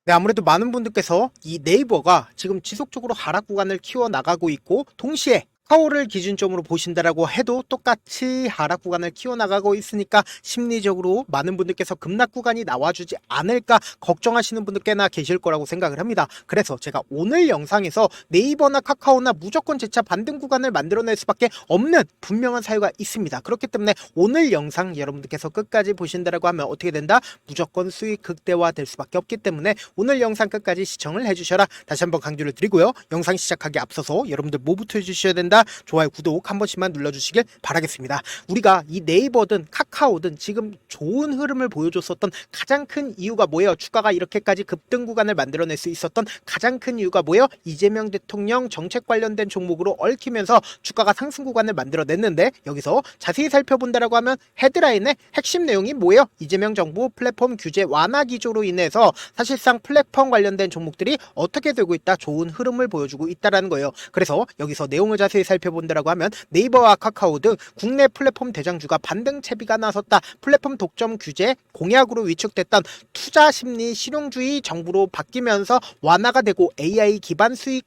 네, 아무래도 많은 분들께서 이 네이버가 지금 지속적으로 하락 구간을 키워나가고 있고, 동시에 카카오를 기준점으로 보신다라고 해도 똑같이 하락 구간을 키워나가고 있으니까 심리적으로 많은 분들께서 급락 구간이 나와주지 않을까 걱정하시는 분들 꽤나 계실 거라고 생각을 합니다. 그래서 제가 오늘 영상에서 네이버나 카카오나 무조건 재차 반등 구간을 만들어낼 수밖에 없는 분명한 사유가 있습니다. 그렇기 때문에 오늘 영상 여러분들께서 끝까지 보신다라고 하면 어떻게 된다? 무조건 수익 극대화 될 수밖에 없기 때문에 오늘 영상 끝까지 시청을 해주셔라 다시 한번 강조를 드리고요. 영상 시작하기 앞서서 여러분들 뭐부터 해주셔야 된다? 좋아요, 구독 한 번씩만 눌러주시길 바라겠습니다. 우리가 이 네이버든 카카오든 지금 좋은 흐름을 보여줬었던 가장 큰 이유가 뭐예요? 주가가 이렇게까지 급등 구간을 만들어낼 수 있었던 가장 큰 이유가 뭐예요? 이재명 대통령 정책 관련된 종목으로 얽히면서 주가가 상승 구간을 만들어냈는데, 여기서 자세히 살펴본다라고 하면 헤드라인의 핵심 내용이 뭐예요? 이재명 정부 플랫폼 규제 완화 기조로 인해서 사실상 플랫폼 관련된 종목들이 어떻게 되고 있다? 좋은 흐름을 보여주고 있다라는 거예요. 그래서 여기서 내용을 자세히 살펴본다라고 하면 네이버와 카카오 등 국내 플랫폼 대장주가 반등 채비가 나섰다. 플랫폼 독점 규제 공약으로 위축됐던 투자 심리 실용주의 정부로 바뀌면서 완화가 되고 AI 기반 수익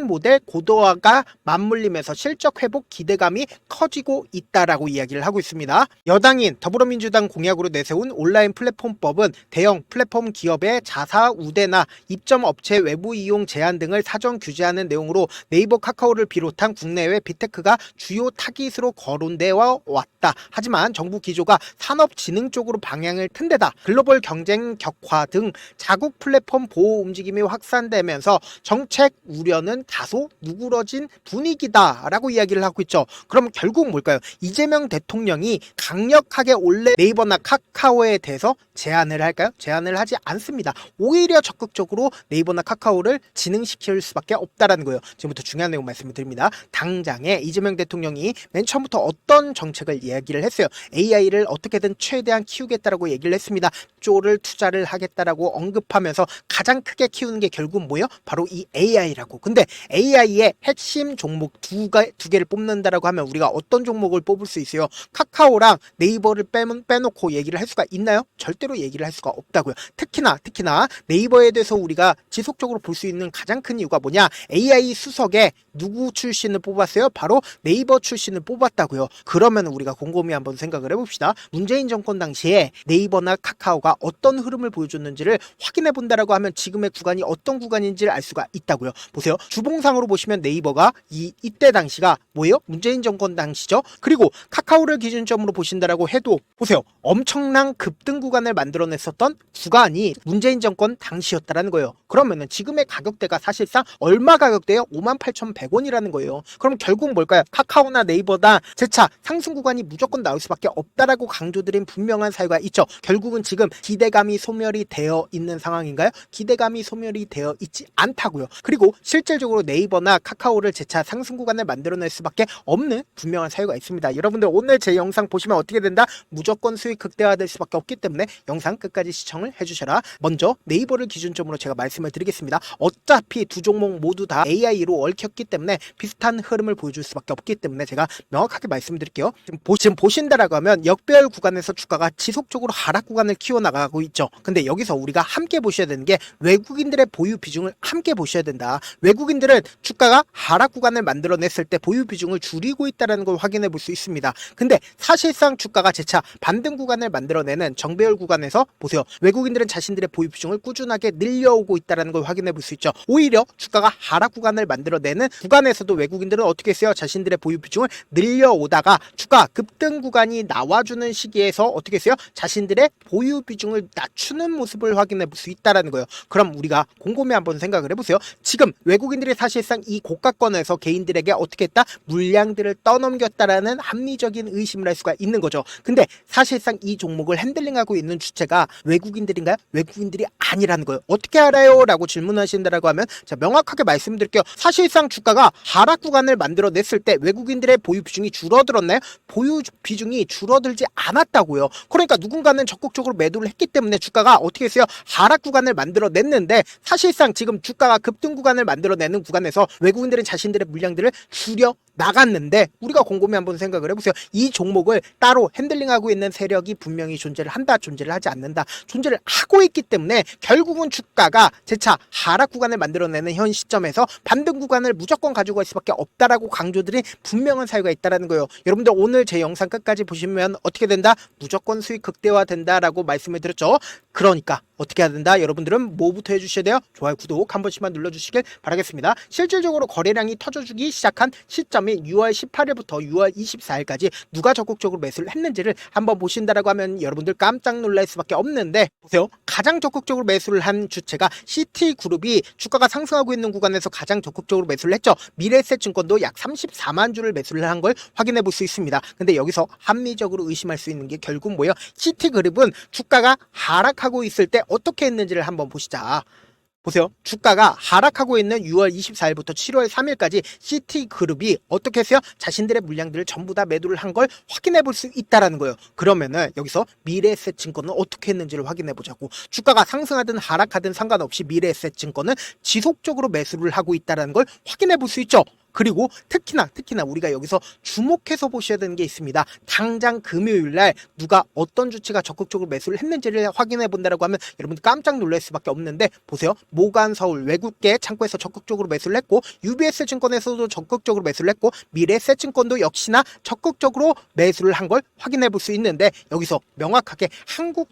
모델 고도화가 맞물리면서 실적 회복 기대감이 커지고 있다라고 이야기를 하고 있습니다. 여당인 더불어민주당 공약으로 내세운 온라인 플랫폼법은 대형 플랫폼 기업의 자사 우대나 입점 업체 외부 이용 제한 등을 사전 규제하는 내용으로 네이버 카카오를 비롯한 국내외 빅테크가 주요 타깃으로 거론되어 왔다. 하지만 정부 기조가 산업진흥 쪽으로 방향을 튼 데다 글로벌 경쟁 격화 등 자국 플랫폼 보호 움직임이 확산되면서 정책 우려는 다소 누그러진 분위기다라고 이야기를 하고 있죠. 그럼 결국 뭘까요? 이재명 대통령이 강력하게 원래 네이버나 카카오에 대해서 제한을 할까요? 제한을 하지 않습니다. 오히려 적극적으로 네이버나 카카오를 진흥시킬 수밖에 없다라는 거예요. 지금부터 중요한 내용 말씀을 드립니다. 당장에 이재명 대통령이 맨 처음부터 어떤 정책을 이야기를 했어요. AI를 어떻게든 최대한 키우겠다라고 얘기를 했습니다. 쪼를 투자를 하겠다라고 언급하면서 가장 크게 키우는 게 결국 뭐예요? 바로 이 AI라고. 근데 AI의 핵심 종목 두 개를 뽑는다라고 하면 우리가 어떤 종목을 뽑을 수 있어요? 카카오랑 네이버를 빼놓고 얘기를 할 수가 있나요? 절대로 얘기를 할 수가 없다고요. 특히나 네이버에 대해서 우리가 지속적으로 볼 수 있는 가장 큰 이유가 뭐냐? AI 수석에 누구 출신을 뽑았어요? 바로 네이버 출신을 뽑았다고요. 그러면 우리가 곰곰이 한번 생각을 해봅시다. 문재인 정권 당시에 네이버나 카카오가 어떤 흐름을 보여줬는지를 확인해 본다라고 하면 지금의 구간이 어떤 구간인지를 알 수가 있다고요. 보세요. 주봉상으로 보시면 네이버가 이때 당시가 뭐예요? 문재인 정권 당시죠. 그리고 카카오를 기준점으로 보신다라고 해도 보세요. 엄청난 급등 구간을 만들어냈었던 구간이 문재인 정권 당시였다라는 거예요. 그러면은 지금의 가격대가 사실상 얼마 가격대예요? 58,100원이라는 거예요. 그럼 결국 뭘까요? 카카오나 네이버다 재차 상승 구간이 무조건 나올 수밖에 없다라고 강조드린 분명한 사유가 있죠. 결국은 지금 기대감이 소멸이 되어 있는 상황인가요? 기대감이 소멸이 되어 있지 않다고요. 그리고 실질적으로 네이버나 카카오를 재차 상승 구간을 만들어낼 수밖에 없는 분명한 사유가 있습니다. 여러분들 오늘 제 영상 보시면 어떻게 된다? 무조건 수익 극대화될 수밖에 없기 때문에 영상 끝까지 시청을 해주셔라. 먼저 네이버를 기준점으로 제가 말씀을 드리겠습니다. 어차피 두 종목 모두 다 AI로 얽혔기 때문에 비슷한 흐름을 보여줄 수밖에 없기 때문에 제가 명확하게 말씀드릴게요. 지금 보신다라고 하면 역배열 구간에서 주가가 지속적으로 하락 구간을 키워나가고 있죠. 근데 여기서 우리가 함께 보셔야 되는 게 외국인들의 보유 비중을 함께 보셔야 된다. 외국인들은 주가가 하락 구간을 만들어냈을 때 보유 비중을 줄이고 있다는 걸 확인해 볼 수 있습니다. 근데 사실상 주가가 재차 반등 구간을 만들어내는 정배열 구간에서 보세요. 외국인들은 자신들의 보유 비중을 꾸준하게 늘려오고 있다는 걸 확인해 볼 수 있죠. 오히려 주가가 하락 구간을 만들어내는 구간에서도 외국인들은 어떻게 했어요? 자신들의 보유 비중을 늘려오다가 주가 급등 구간이 나와주는 시기에서 어떻게 했어요? 자신들의 보유 비중을 낮추는 모습을 확인해 볼 수 있다는 거예요. 그럼 우리가 곰곰이 한번 생각을 해보세요. 지금 외국인들이 사실상 이 고가권에서 개인들에게 어떻게 했다? 물량들을 떠넘겼다라는 합리적인 의심을 할 수가 있는 거죠. 근데 사실상 이 종목을 핸들링하고 있는 주체가 외국인들인가요? 외국인들이 아니라는 거예요. 어떻게 알아요? 라고 질문하신다라고 하면 자, 명확하게 말씀드릴게요. 사실상 주가가 하락 구간을 만들어냈을 때 외국인들의 보유 비중이 줄어들었나요? 보유 비중이 줄어들지 않았다고요. 그러니까 누군가는 적극적으로 매도를 했기 때문에 주가가 어떻게 했어요? 하락 구간을 만들어냈는데 사실상 지금 주가가 급등 구간을 만들어내는 구간에서 외국인들은 자신들의 물량들을 줄여 나갔는데 우리가 곰곰이 한번 생각을 해보세요. 이 종목을 따로 핸들링하고 있는 세력이 분명히 존재를 한다, 존재를 하지 않는다, 존재를 하고 있기 때문에 결국은 주가가 재차 하락 구간을 만들어내는 현 시점에서 반등 구간을 무조건 가지고 갈 수밖에 없다라고 강조드린 분명한 사유가 있다라는 거예요. 여러분들 오늘 제 영상 끝까지 보시면 어떻게 된다? 무조건 수익 극대화된다라고 말씀을 드렸죠. 그러니까 어떻게 해야 된다? 여러분들은 뭐부터 해주셔야 돼요? 좋아요, 구독 한 번씩만 눌러주시길 바라겠습니다. 실질적으로 거래량이 터져주기 시작한 시점이 6월 18일부터 6월 24일까지 누가 적극적으로 매수를 했는지를 한번 보신다라고 하면 여러분들 깜짝 놀랄 수밖에 없는데, 보세요. 가장 적극적으로 매수를 한 주체가 CT그룹이 주가가 상승하고 있는 구간에서 가장 적극적으로 매수를 했죠. 미래에셋증권도 약 34만 주를 매수를 한 걸 확인해 볼 수 있습니다. 근데 여기서 합리적으로 의심할 수 있는 게 결국 뭐예요? CT그룹은 주가가 하락하고 있을 때 어떻게 했는지를 한번 보시자. 보세요. 주가가 하락하고 있는 6월 24일부터 7월 3일까지 CT그룹이 어떻게 했어요? 자신들의 물량들을 전부 다 매도를 한 걸 확인해 볼 수 있다라는 거예요. 그러면은 여기서 미래에셋증권은 어떻게 했는지를 확인해 보자고. 주가가 상승하든 하락하든 상관없이 미래에셋증권은 지속적으로 매수를 하고 있다라는 걸 확인해 볼 수 있죠. 그리고 특히나 우리가 여기서 주목해서 보셔야 되는 게 있습니다. 당장 금요일날 누가 어떤 주체가 적극적으로 매수를 했는지를 확인해 본다라고 하면 여러분 깜짝 놀랄 수밖에 없는데, 보세요. 모간서울 외국계 창구에서 적극적으로 매수를 했고, UBS 증권에서도 적극적으로 매수를 했고, 미래에셋증권도 역시나 적극적으로 매수를 한 걸 확인해 볼 수 있는데, 여기서 명확하게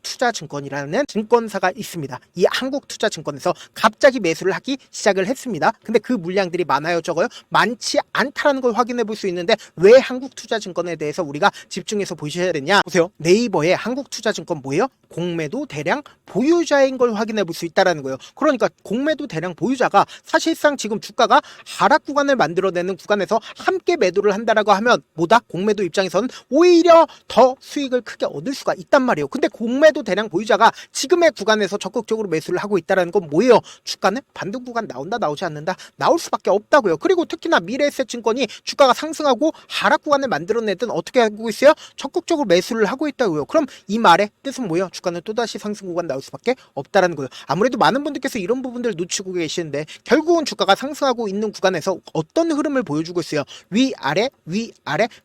한국투자증권이라는 증권사가 있습니다. 이 한국투자증권에서 갑자기 매수를 하기 시작을 했습니다. 근데 그 물량들이 많아요, 적어요? 많지 않다라는 걸 확인해 볼 수 있는데, 왜 한국투자증권에 대해서 우리가 집중해서 보셔야 되냐? 보세요. 네이버에 한국투자증권 뭐예요? 공매도 대량 보유자인 걸 확인해 볼 수 있다는 거예요. 그러니까 공매도 대량 보유자가 사실상 지금 주가가 하락 구간을 만들어내는 구간에서 함께 매도를 한다라고 하면 뭐다? 공매도 입장에서는 오히려 더 수익을 크게 얻을 수가 있단 말이에요. 근데 공매도 대량 보유자가 지금의 구간에서 적극적으로 매수를 하고 있다는 건 뭐예요? 주가는 반등 구간 나온다, 나오지 않는다? 나올 수밖에 없다고요. 그리고 특히나 미래에셋증권이 주가가 상승하고 하락 구간을 만들어내든 어떻게 하고 있어요? 적극적으로 매수를 하고 있다고요. 그럼 이 말의 뜻은 뭐예요? 주가는 또다시 상승 구간 나올 수밖에 없다라는 거예요. 아무래도 많은 분들께서 이런 부분들 놓치고 계시는데, 결국은 주가가 상승하고 있는 구간에서 어떤 흐름을 보여주고 있어요? 위아래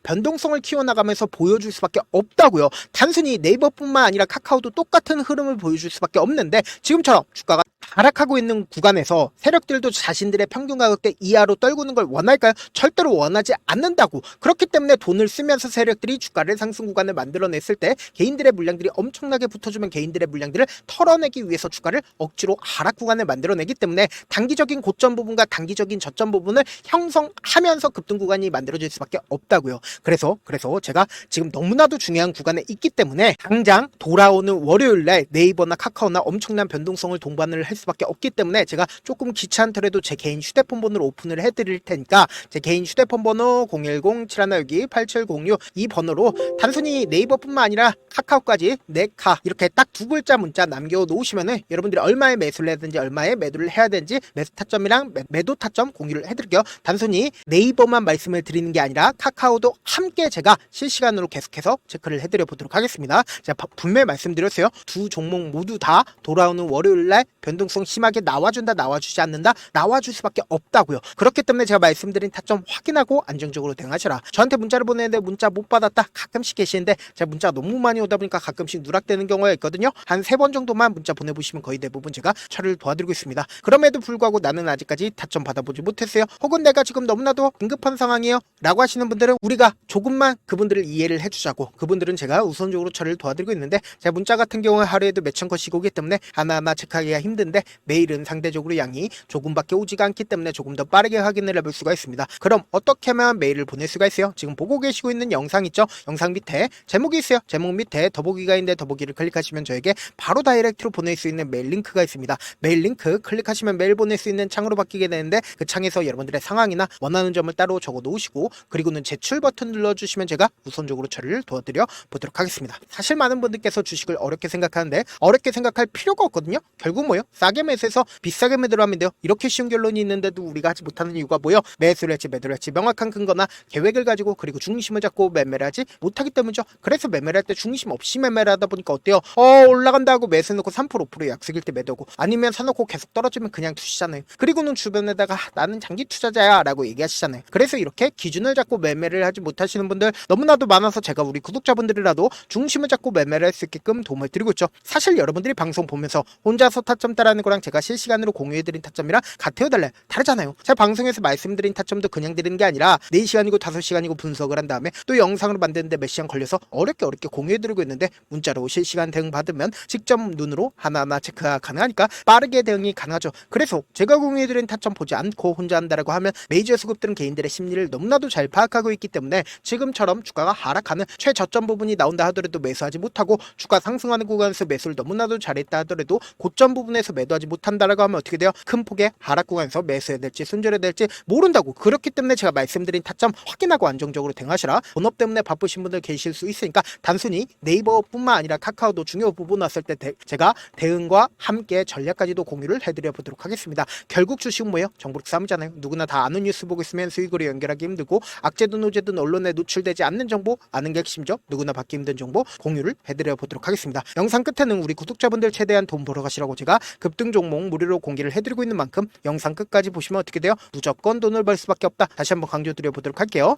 변동성을 키워나가면서 보여줄 수밖에 없다고요. 단순히 네이버뿐만 아니라 카카오도 똑같은 흐름을 보여줄 수밖에 없는데, 지금처럼 주가가 하락하고 있는 구간에서 세력들도 자신들의 평균 가격대 이하로 떨구는 걸 원할까요? 절대로 원하지 않는다고. 그렇기 때문에 돈을 쓰면서 세력들이 주가를 상승 구간을 만들어냈을 때 개인들의 물량들이 엄청나게 붙어주면 개인들의 물량들을 털어내기 위해서 주가를 억지로 하락 구간을 만들어내기 때문에 단기적인 고점 부분과 단기적인 저점 부분을 형성하면서 급등 구간이 만들어질 수밖에 없다고요. 그래서 제가 지금 너무나도 중요한 구간에 있기 때문에 당장 돌아오는 월요일날 네이버나 카카오나 엄청난 변동성을 동반을 할 수밖에 없기 때문에 제가 조금 귀찮더라도 제 개인 휴대폰 번호를 오픈을 해드릴 테니까 제 개인 휴대폰 번호 010-7162-8706 이 번호로 단순히 네이버뿐만 아니라 카카오까지 네카 이렇게 딱 두 글자 문자 남겨놓으시면은 여러분들이 얼마에 매수를 해야 되는지 얼마에 매도를 해야 되는지 매수 타점이랑 매도 타점 공유를 해드릴게요. 단순히 네이버만 말씀을 드리는 게 아니라 카카오도 함께 제가 실시간으로 계속해서 체크를 해드려 보도록 하겠습니다. 제가 분명히 말씀드렸어요. 두 종목 모두 다 돌아오는 월요일날 변동성 심하게 나와준다, 나와주지 않는다, 나와줄 수밖에 없다고요. 그렇기 때문에 제가 말씀드린 타점 확인하고 안정적으로 대응하셔라. 저한테 문자를 보내는데 문자 못 받았다 가끔씩 계시는데 제가 문자가 너무 많이 오다 보니까 가끔씩 누락되는 경우가 있거든요. 한 3번 정도만 문자 보내보시면 거의 대부분 제가 처리를 도와드리고 있습니다. 그럼에도 불구하고 나는 아직까지 타점 받아보지 못했어요. 혹은 내가 지금 너무나도 긴급한 상황이에요 라고 하시는 분들은 우리가 조금만 그분들을 이해를 해주자고, 그분들은 제가 우선적으로 처리를 도와드리고 있는데, 제가 문자 같은 경우에 하루에도 몇천 건씩 오기 때문에 하나하나 체크하기가 힘든데 메일은 상대적으로 양이 조금밖에 오지가 않기 때문에 조금 더 빠르게 확인을 해볼 수가 있습니다. 그럼 어떻게 하면 메일을 보낼 수가 있어요? 지금 보고 계시고 있는 영상 있죠? 영상 밑에 제목이 있어요. 제목 밑에 더보기가 있는데 더보기를 클릭하시면 저에게 바로 다이렉트로 보낼 수 있는 메일 링크가 있습니다. 메일 링크 클릭하시면 메일 보낼 수 있는 창으로 바뀌게 되는데, 그 창에서 여러분들의 상황이나 원하는 점을 따로 적어 놓으시고 그리고는 제출 버튼 눌러주시면 제가 우선적으로 처리를 도와드려 보도록 하겠습니다. 사실 많은 분들께서 주식을 어렵게 생각하는데 어렵게 생각할 필요가 없거든요. 결국 뭐예요? 싸게 매수해서 비싸게 매도를 하면 돼요. 이렇게 쉬운 결론이 있는데도 우리가 하지 못하는 이유가 뭐예요? 매수를 할지 매도를 할지 명확한 근거나 계획을 가지고 그리고 중심을 잡고 매매를 하지 못하기 때문이죠. 그래서 매매를 할 때 중심 없이 매매를 하다 보니까 어때요? 올라간다 하고 매수해놓고 3% 5% 약속일 때 매도고 아니면 사놓고 계속 떨어지면 그냥 두시잖아요. 그리고는 주변에다가 나는 장기 투자자야 라고 얘기하시잖아요. 그래서 이렇게 기준을 잡고 매매를 하지 못하시는 분들 너무나도 많아서 제가 우리 구독자분들이라도 중심을 잡고 매매를 할 수 있게끔 도움을 드리고 있죠. 사실 여러분들이 방송 보면서 혼자서 타점 따라하는 거랑 제가 실시간으로 공유해드린 타점이랑 같아요 달라요? 다르잖아요. 제가 방송에서 말씀드린 타점도 그냥 드리는 게 아니라 4시간이고 5시간이고 분석을 한 다음에 또 영상으로 만드는데 몇 시간 걸려서 어렵게 공유해드리고 있는데 문자로 실시간 대응 받으면 직접 눈으로 하나하나 체크가 가능하니까 빠르게 대응이 가능하죠. 그래서 제가 공유해드린 타점 보지 않고 혼자 한다라고 하면 메이저 수급들은 개인들의 심리를 너무나도 잘 파악하고 있기 때문에 지금처럼 주가가 하락하는 최저점 부분이 나온다 하더라도 매수하지 못하고 주가 상승하는 구간에서 매수를 너무나도 잘했다 하더라도 고점 부분에서 매도하지 못한다라고 하면 어떻게 돼요? 큰 폭의 하락 구간에서 매수해야 될지 손절해야 될지 모른다고. 그렇기 때문에 제가 말씀드린 타점 확인하고 안정적으로 대응하시라. 본업 때문에 바쁘신 분들 계실 수 있으니까 단순히 네이버뿐만 아니라 카카오도 중요 부분 왔을 때 제가 대응과 함께 전략까지도 공유를 해드려 보도록 하겠습니다. 결국 주식은 뭐예요? 정보력 싸움이잖아요. 누구나 다 아는 뉴스 보고 있으면 수익으로 연결하기 힘들고 악재든 호재든 언론에 노출되지 않는 정보 아는 게 핵심이죠. 누구나 받기 힘든 정보 공유를 해드려 보도록 하겠습니다. 영상 끝에는 우리 구독자분들 최대한 돈 벌어 가시라고 제가 급등 종목 무료로 공개를 해드리고 있는 만큼 영상 끝까지 보시면 어떻게 돼요? 무조건 돈을 벌 수밖에 없다. 다시 한번 강조드려 보도록 할게요.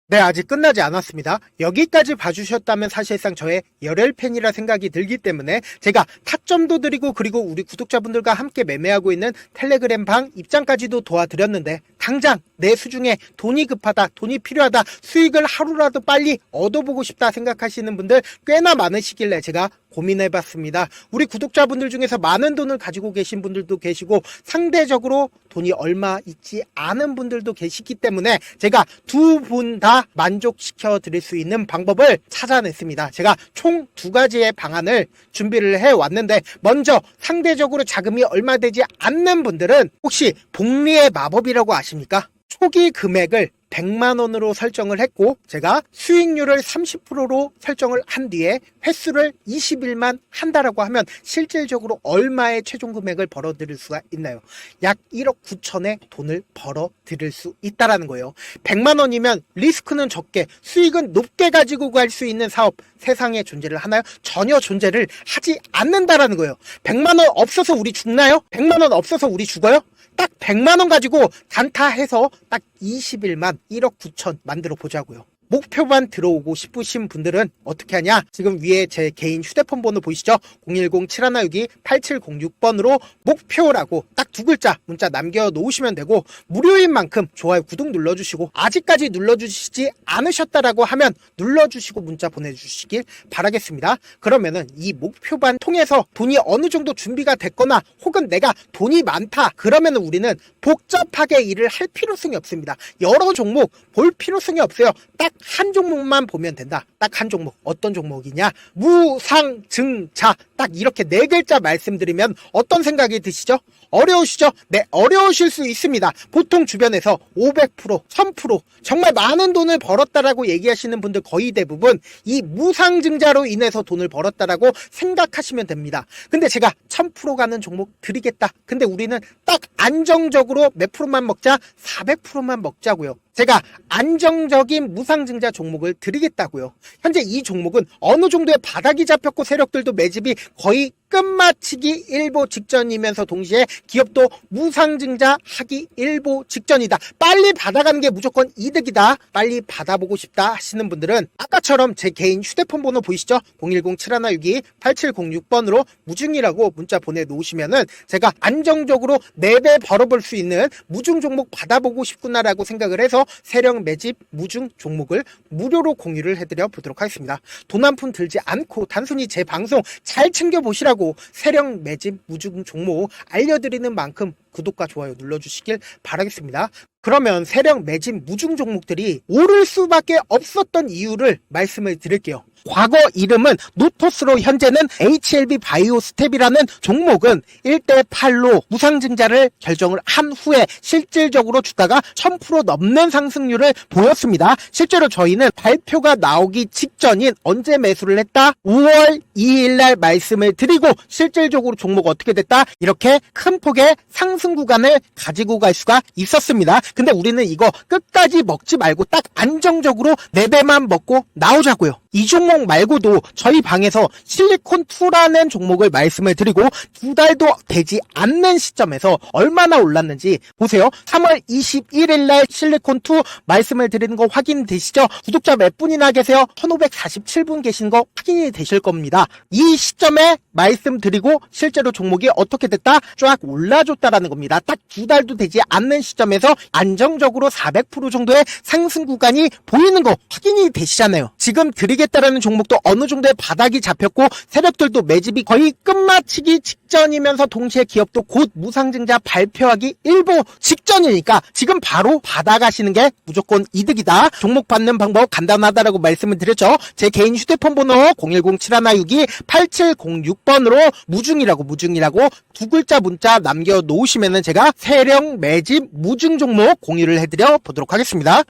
네, 아직 끝나지 않았습니다. 여기까지 봐주셨다면 사실상 저의 열혈 팬이라 생각이 들기 때문에 제가 타점도 드리고 그리고 우리 구독자분들과 함께 매매하고 있는 텔레그램 방 입장까지도 도와드렸는데 당장 내 수중에 돈이 급하다, 돈이 필요하다, 수익을 하루라도 빨리 얻어보고 싶다 생각하시는 분들 꽤나 많으시길래 제가 고민해봤습니다. 우리 구독자분들 중에서 많은 돈을 가지고 계신 분들도 계시고 상대적으로 돈이 얼마 있지 않은 분들도 계시기 때문에 제가 두 분 다 만족시켜 드릴 수 있는 방법을 찾아냈습니다. 제가 총 2가지의 방안을 준비를 해왔는데 먼저 상대적으로 자금이 얼마 되지 않는 분들은 혹시 복리의 마법이라고 아십니까? 초기 금액을 100만원으로 설정을 했고 제가 수익률을 30%로 설정을 한 뒤에 횟수를 20일만 한다라고 하면 실질적으로 얼마의 최종 금액을 벌어들일 수가 있나요? 약 1억 9천의 돈을 벌어들일 수 있다라는 거예요. 100만원이면 리스크는 적게 수익은 높게 가지고 갈 수 있는 사업 세상에 존재를 하나요? 전혀 존재를 하지 않는다라는 거예요. 100만원 없어서 우리 죽나요? 100만원 없어서 우리 죽어요? 딱 100만원 가지고 단타해서 딱 20일만 1억 9천 만들어 보자고요. 목표만 들어오고 싶으신 분들은 어떻게 하냐? 지금 위에 제 개인 휴대폰 번호 보이시죠? 010-7162-8706번으로 목표라고 딱 2글자 문자 남겨놓으시면 되고 무료인 만큼 좋아요 구독 눌러주시고 아직까지 눌러주시지 않으셨다라고 하면 눌러주시고 문자 보내주시길 바라겠습니다. 그러면은 이 목표반 통해서 돈이 어느 정도 준비가 됐거나 혹은 내가 돈이 많다 그러면은 우리는 복잡하게 일을 할 필요성이 없습니다. 여러 종목 볼 필요성이 없어요. 딱 한 종목만 보면 된다. 딱 한 종목. 어떤 종목이냐? 무상증자. 딱 이렇게 4글자 말씀드리면 어떤 생각이 드시죠? 어려우시죠? 네, 어려우실 수 있습니다. 보통 주변에서 500%, 1000% 정말 많은 돈을 벌었다라고 얘기하시는 분들 거의 대부분 이 무상증자로 인해서 돈을 벌었다라고 생각하시면 됩니다. 근데 제가 1000% 가는 종목 드리겠다. 근데 우리는 딱 안정적으로 몇 프로만 먹자? 400%만 먹자고요. 제가 안정적인 무상증자 종목을 드리겠다고요. 현재 이 종목은 어느 정도의 바닥이 잡혔고 세력들도 매집이 거의 끝마치기 일보 직전이면서 동시에 기업도 무상증자 하기 일보 직전이다. 빨리 받아가는 게 무조건 이득이다. 빨리 받아보고 싶다 하시는 분들은 아까처럼 제 개인 휴대폰 번호 보이시죠? 010-7162-8706번으로 무중이라고 문자 보내놓으시면은 제가 안정적으로 4배 벌어볼 수 있는 무중 종목 받아보고 싶구나라고 생각을 해서 세력 매집 무중 종목을 무료로 공유를 해드려 보도록 하겠습니다. 돈 한 푼 들지 않고 단순히 제 방송 잘 챙겨보시라고 세력 매집 무중 종목 알려드리는 만큼 구독과 좋아요 눌러주시길 바라겠습니다. 그러면 세력 매집 무중 종목들이 오를 수밖에 없었던 이유를 말씀을 드릴게요. 과거 이름은 노토스로 현재는 HLB 바이오스텝이라는 종목은 1대8로 무상증자를 결정을 한 후에 실질적으로 주가가 1000% 넘는 상승률을 보였습니다. 실제로 저희는 발표가 나오기 직전인 언제 매수를 했다? 5월 2일 날 말씀을 드리고 실질적으로 종목 어떻게 됐다? 이렇게 큰 폭의 상승 구간을 가지고 갈 수가 있었습니다. 근데 우리는 이거 끝까지 먹지 말고 딱 안정적으로 4배만 먹고 나오자고요. 이 종목 말고도 저희 방에서 실리콘2라는 종목을 말씀을 드리고 2달도 되지 않는 시점에서 얼마나 올랐는지 보세요. 3월 21일 날 실리콘2 말씀을 드리는 거 확인되시죠? 구독자 몇 분이나 계세요? 1547분 계신 거 확인이 되실 겁니다. 이 시점에 말씀드리고 실제로 종목이 어떻게 됐다? 쫙 올라줬다라는 겁니다. 딱 2달도 되지 않는 시점에서 안정적으로 400% 정도의 상승 구간이 보이는 거 확인이 되시잖아요. 지금 드리겠다라는 종목도 어느 정도의 바닥이 잡혔고 세력들도 매집이 거의 끝마치기 직전이면서 동시에 기업도 곧 무상증자 발표하기 일보 직전이니까 지금 바로 받아가시는 게 무조건 이득이다. 종목 받는 방법 간단하다라고 말씀을 드렸죠. 제 개인 휴대폰 번호 010-7162-8706번으로 무중이라고 두 글자 문자 남겨놓으시면은 제가 세력 매집 무중 종목 공유를 해드려 보도록 하겠습니다.